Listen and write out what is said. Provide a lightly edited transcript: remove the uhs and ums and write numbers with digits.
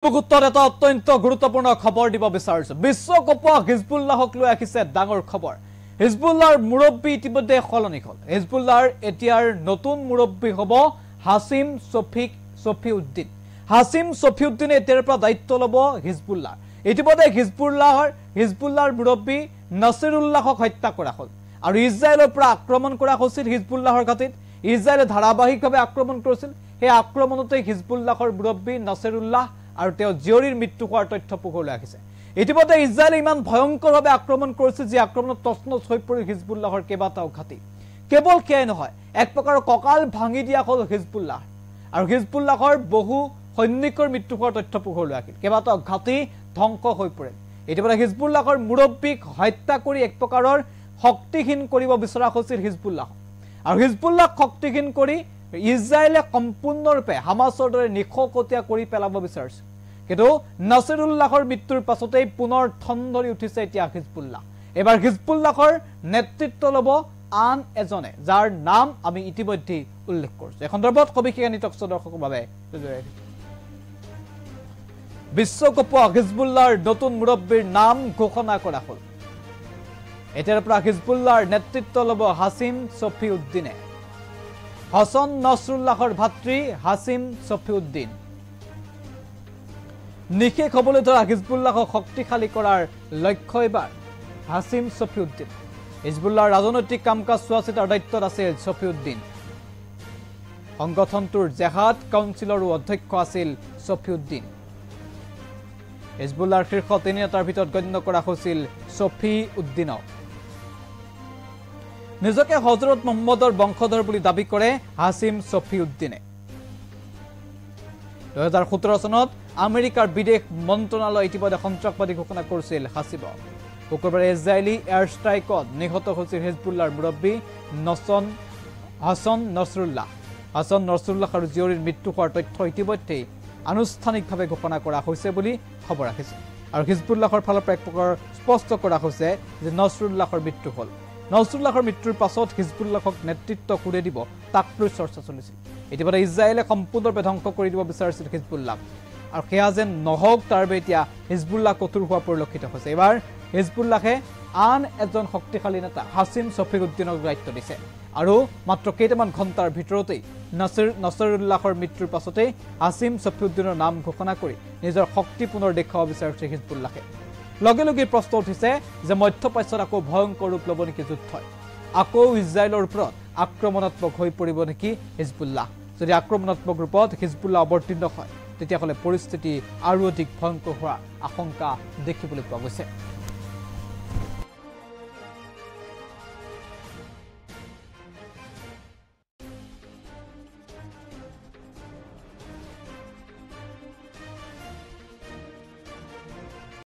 মুহূৰ্তত এটা অত্যন্ত গুৰুত্বপূৰ্ণ খবৰ দিব বিচাৰিছো। বিশ্বকাপৰ হিজবুল্লাহক লৈ আহিছে ডাঙৰ খবৰ। হিজবুল্লাহৰ মুৰব্বী ইতিমধ্যে সলনি হ'ল। হিজবুল্লাহৰ এতিয়াৰ নতুন মুৰব্বী হ'ব হাছিম ছফিউদ্দিন। হাছিম ছফিউদ্দিনে এতিয়াৰ পৰা দায়িত্ব ল'ব হিজবুল্লাহ। ইতিমধ্যে হিজবুল্লাহৰ মুৰব্বী নাছিৰুল্লাহক হত্যা কৰা হ'ল আৰু ইজৰাইলৰ পৰা আক্ৰমণ কৰা হৈছিল হিজবুল্লাহৰ ঘাটিত। ইজৰাইলে ধাৰাবাহিকভাৱে আক্ৰমণ কৰিছিল। সেই আক্ৰমণতে হিজবুল্লাহৰ মুৰব্বী নাছিৰুল্লাহ আৰু তেওঁ জীয়ৰীৰ মৃত্যু হোৱাৰ তথ্য পোহৰলৈ আহিছে। ইতিমধ্যে ইজৰাইলে ইমান ভয়ংকৰভাৱে আক্ৰমণ কৰিছে যে আক্ৰমণত তছনছ হৈ পৰিল হিজবুল্লাহৰ কেইবাটাও ঘাটি। কেৱল সেয়াই নহয়, এক প্ৰকাৰৰ কঁকাল ভাঙি দিয়া হ'ল হিজবুল্লাহ আৰু হিজবুল্লাহৰ বহু সৈনিকৰ মৃত্যু হোৱাৰ তথ্য পোহৰলৈ আহিল। কেইবাটাও ঘাটি ধ্বংস হৈ পৰিল। ইতিমধ্যে হিজবুল্লাহৰ মুৰব্বীক হত্যা কৰি এক প্ৰকাৰৰ শক্তিহীন কৰিব বিচৰা হৈছিল হিজবুল্লাহ আৰু হিজবুল্লাহক শক্তিহীন কৰি ইজৰাইলে সম্পূৰ্ণৰূপে হামাছৰ দৰে নিশকতীয়া কৰি পেলাব বিচাৰিছে। কিন্তু নাছিৰুল্লাহৰ মৃত্যুৰ পাছতেই পুনৰ ঠন ধৰি উঠিছে এতিয়া হিজবুল্লাহ। এবাৰ হিজবুল্লাহৰ নেতৃত্ব ল'ব আন এজনে, যাৰ নাম আমি ইতিমধ্যে উল্লেখ কৰিছো। এই সন্দৰ্ভত সবিশেষ নিটকছ দৰ্শকৰ বাবে বিশ্বকাপৰ হিজবুল্লাহৰ নতুন মুৰব্বীৰ নাম ঘোষণা কৰা হ'ল। এতিয়াৰ পৰা হিজবুল্লাহৰ নেতৃত্ব ল'ব হাছিম ছফিউদ্দিনে। হাছান নাছৰুল্লাহৰ ভাতৃ হাছিম ছফিউদ্দিন। নিশেষ হ'বলৈ ধৰা হিজবুল্লাহক শক্তিশালী কৰাৰ লক্ষ্য এবাৰ হাছিম ছফিউদ্দিন। হিজবুল্লাহৰ ৰাজনৈতিক কাম কাজ চোৱা চিতাৰ দায়িত্বত আছিল ছফিউদ্দিন। সংগঠনটোৰ জেহাদ কাউন্সিলৰো অধ্যক্ষ আছিল ছফিউদ্দিন। হিজবুল্লাহৰ শীৰ্ষ তিনি নেতাৰ ভিতৰত গণ্য কৰা হৈছিল ছফিউদ্দিনক। নিজকে হজৰত মহম্মদৰ বংশধৰ বুলি দাবী কৰে হাছিম ছফিউদ্দিনে। 2017 চনত আমেৰিকাৰ বিদেশ মন্ত্ৰণালয় ইতিমধ্যে সন্ত্ৰাসবাদী ঘোষণা কৰিছিল হাছিমক। শুকুৰবাৰে ইজৰাইলী এয়াৰ ষ্ট্ৰাইকত নিহত হৈছিল হিজবুল্লাহৰ মুৰব্বী হাছান নাছৰুল্লাহ। হাছান নাছৰুল্লাহ আৰু জীয়ৰীৰ মৃত্যু হোৱাৰ তথ্য ইতিমধ্যেই আনুষ্ঠানিকভাৱে ঘোষণা কৰা হৈছে বুলি খবৰ আহিছে আৰু হিজবুল্লাহৰ ফালৰ পৰা এক প্ৰকাৰ স্পষ্ট কৰা হৈছে যে নাছৰুল্লাহৰ মৃত্যু হ'ল। নাছৰুল্লাহৰ মৃত্যুৰ পাছত হিজবুল্লাহক নেতৃত্ব কোনে দিব তাক লৈ চৰ্চা চলিছিল। ইতিমধ্যে ইজৰাইলে সম্পূৰ্ণৰূপে ধ্বংস কৰি দিব বিচাৰিছিল হিজবুল্লাহ আৰু সেয়া যেন নহওক তাৰ বাবে এতিয়া হিজবুল্লাহ কঠোৰ হোৱা পৰিলক্ষিত হৈছে। এইবাৰ হিজবুল্লাহে আন এজন শক্তিশালী নেতা হাছিম ছফিউদ্দিনক দায়িত্ব দিছে আৰু মাত্ৰ কেইটামান ঘণ্টাৰ ভিতৰতেই নাছিৰুল্লাহৰ মৃত্যুৰ পাছতেই হাছিম ছফিউদ্দিনৰ নাম ঘোষণা কৰি নিজৰ শক্তি পুনৰ দেখুৱাব বিচাৰিছে হিজবুল্লাহে। লগে লগে প্ৰশ্ন উঠিছে যে মধ্যপ্ৰাচ্যত আকৌ ভয়ংকৰ ৰূপ ল'ব নেকি যুদ্ধই? আকৌ ইজৰাইলৰ ওপৰত আক্ৰমণাত্মক হৈ পৰিব নেকি হিজবুল্লাহ? যদি আক্ৰমণাত্মক ৰূপত হিজবুল্লাহ অৱতীৰ্ণ হয় তেতিয়াহ'লে পৰিস্থিতি আৰু অধিক ভয়ংকৰ হোৱাৰ আশংকা দেখিবলৈ পোৱা গৈছে।